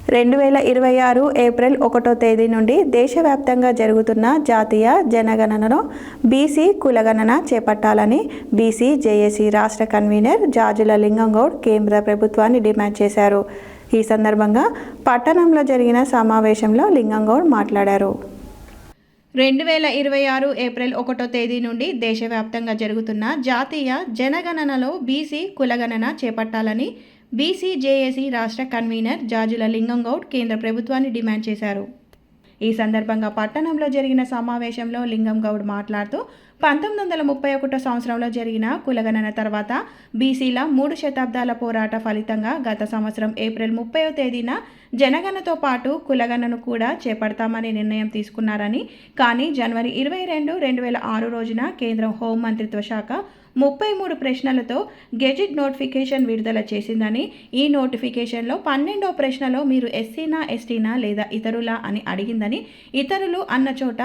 2026 April 1వ తేదీ నుండి దేశవ్యాప్తంగా జరుగుతున్న జాతీయ జనగణనలో బీసీ కులగణన చేపట్టాలని బీసీ జేఏసీ రాష్ట్ర కన్వీనర్ జాజుల లింగంగౌడ్ కేంద్ర ప్రభుత్వాన్ని డిమాండ్ చేశారు. ఈ సందర్భంగా పట్టణంలో జరిగిన సమావేశంలో లింగంగౌడ్ మాట్లాడారు. 2026 ఏప్రిల్ 1వ తేదీ నుండి దేశవ్యాప్తంగా జరుగుతున్న జాతీయ జనగణనలో బీసీ కులగణన చేపట్టాలని బీసీ జేఏసీ రాష్ట్ర కన్వీనర్ జాజుల లింగంగౌడ్ కేంద్ర ప్రభుత్వాన్ని డిమాండ్ చేశారు. ఈ సందర్భంగా పట్టణంలో జరిగిన సమావేశంలో లింగంగౌడ్ మాట్లాడుతూ 1931 సంవత్సరంలో జరిగిన కులగణన తర్వాత బీసీల 3 శతాబ్దాల పోరాట ఫలితంగా గత సంవత్సరం ఏప్రిల్ 30వ తేదీన జనగణనతో పాటు కులగణనను కూడా చేపడతామని నిర్ణయం తీసుకున్నారని, కానీ జనవరి 22, 2006 రోజున కేంద్ర హోంమంత్రిత్వ శాఖ 33 ప్రశ్నలతో గెజిట్ నోటిఫికేషన్ విడుదల చేసిందని, ఈ నోటిఫికేషన్లో 12వ ప్రశ్నలో మీరు ఎస్సీనా ఎస్టీనా లేదా ఇతరులా అని అడిగిందని, ఇతరులు అన్న చోట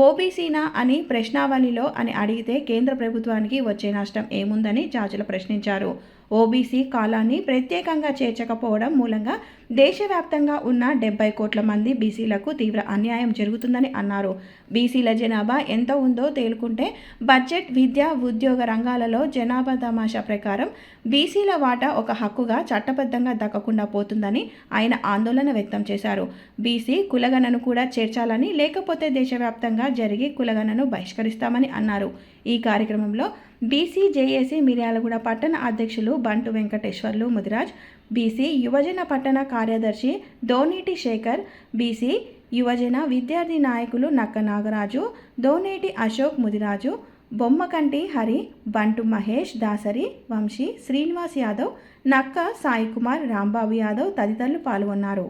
ఓబీసీనా అని ప్రశ్నావళిలో అని అడిగితే కేంద్ర ప్రభుత్వానికి వచ్చే నష్టం ఏముందని జాజుల ప్రశ్నించారు. ఓబీసీ కాలాన్ని ప్రత్యేకంగా చేర్చకపోవడం మూలంగా దేశవ్యాప్తంగా ఉన్న 70 కోట్ల మంది బీసీలకు తీవ్ర అన్యాయం జరుగుతుందని అన్నారు. బీసీల జనాభా ఎంత ఉందో తేలుకుంటే బడ్జెట్, విద్య, ఉద్యోగ రంగాలలో జనాభా తమాషా ప్రకారం బీసీల వాటా ఒక హక్కుగా చట్టబద్ధంగా దక్కకుండా పోతుందని ఆయన ఆందోళన వ్యక్తం చేశారు. బీసీ కులగణను కూడా చేర్చాలని, లేకపోతే దేశవ్యాప్తంగా జరిగి కులగణను బహిష్కరిస్తామని అన్నారు. ఈ కార్యక్రమంలో బీసీ జేఏసీ మిర్యాలగూడ పట్టణ అధ్యక్షులు బంటు వెంకటేశ్వర్లు ముదిరాజ్, బీసీ యువజన పట్టణ కార్యదర్శి దోనేటి శేఖర్, బీసీ యువజన విద్యార్థి నాయకులు నక్క నాగరాజు, దోనేటి అశోక్ ముదిరాజు, బొమ్మకంటి హరి, బంటు మహేష్, దాసరి వంశీ, శ్రీనివాస్ యాదవ్, నక్క సాయి కుమార్, రాంబాబు యాదవ్ తదితరులు పాల్గొన్నారు.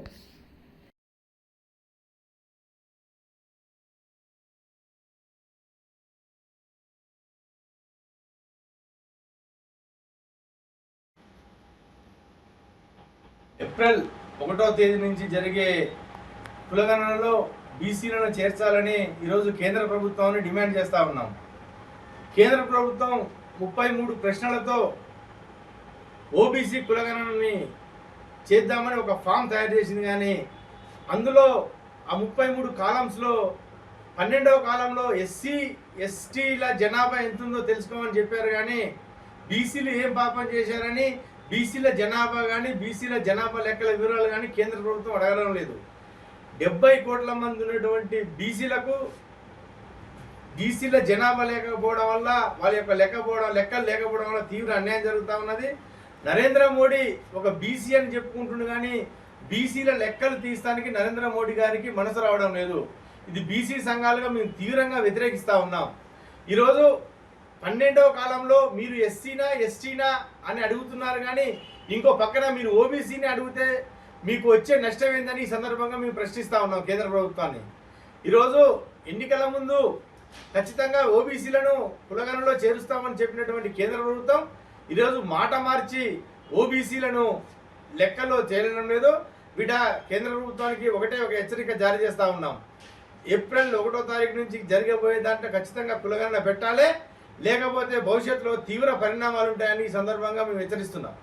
ఏప్రిల్ 1వ తేదీ నుంచి జరిగే కులగణనలో బీసీలను చేర్చాలని ఈరోజు కేంద్ర ప్రభుత్వాన్ని డిమాండ్ చేస్తూ ఉన్నాం. కేంద్ర ప్రభుత్వం 33 ప్రశ్నలతో ఓబీసీ కులగణనని చేద్దామని ఒక ఫామ్ తయారు చేసింది, కానీ అందులో ఆ 33 కాలమ్స్లో 12వ కాలంలో ఎస్సీ ఎస్టీల జనాభా ఎంతుందో తెలుసుకోమని చెప్పారు, కానీ బీసీలు ఏం పాపం చేశారని బీసీల జనాభా కానీ బీసీల జనాభా లెక్కల వివరాలు కానీ కేంద్ర ప్రభుత్వం అడగడం లేదు. 70 కోట్ల మంది ఉన్నటువంటి బీసీల జనాభా లేకపోవడం వల్ల, వాళ్ళ యొక్క లెక్కలు లేకపోవడం వల్ల తీవ్ర అన్యాయం జరుగుతూ ఉన్నది. నరేంద్ర మోడీ ఒక బీసీ అని చెప్పుకుంటుండు, కానీ బీసీల లెక్కలు తీస్తానికి నరేంద్ర మోడీ గారికి మనసు రావడం లేదు. ఇది బీసీ సంఘాలుగా మేము తీవ్రంగా వ్యతిరేకిస్తూ ఉన్నాం. ఈరోజు 12వ కాలంలో మీరు ఎస్సీనా ఎస్టీనా అని అడుగుతున్నారు, కానీ ఇంకో పక్కన మీరు ఓబీసీని అడిగితే మీకు వచ్చే నష్టం ఏందని ఈ సందర్భంగా మేము ప్రశ్నిస్తూ ఉన్నాం కేంద్ర ప్రభుత్వాన్ని. ఈరోజు ఎన్నికల ముందు ఖచ్చితంగా ఓబీసీలను కులగణనలో చేరుస్తామని చెప్పినటువంటి కేంద్ర ప్రభుత్వం ఈరోజు మాట మార్చి ఓబీసీలను లెక్కలో చేరడం లేదు. వీట కేంద్ర ప్రభుత్వానికి ఒకటే ఒక హెచ్చరిక జారీ చేస్తూ ఉన్నాం. ఏప్రిల్ 1వ తారీఖు నుంచి జరగబోయే దాంట్లో ఖచ్చితంగా కులగణన పెట్టాలి, లేకపోతే భవిష్యత్తులో తీవ్ర పరిణామాలు ఉంటాయని ఈ సందర్భంగా మేము హెచ్చరిస్తున్నాం.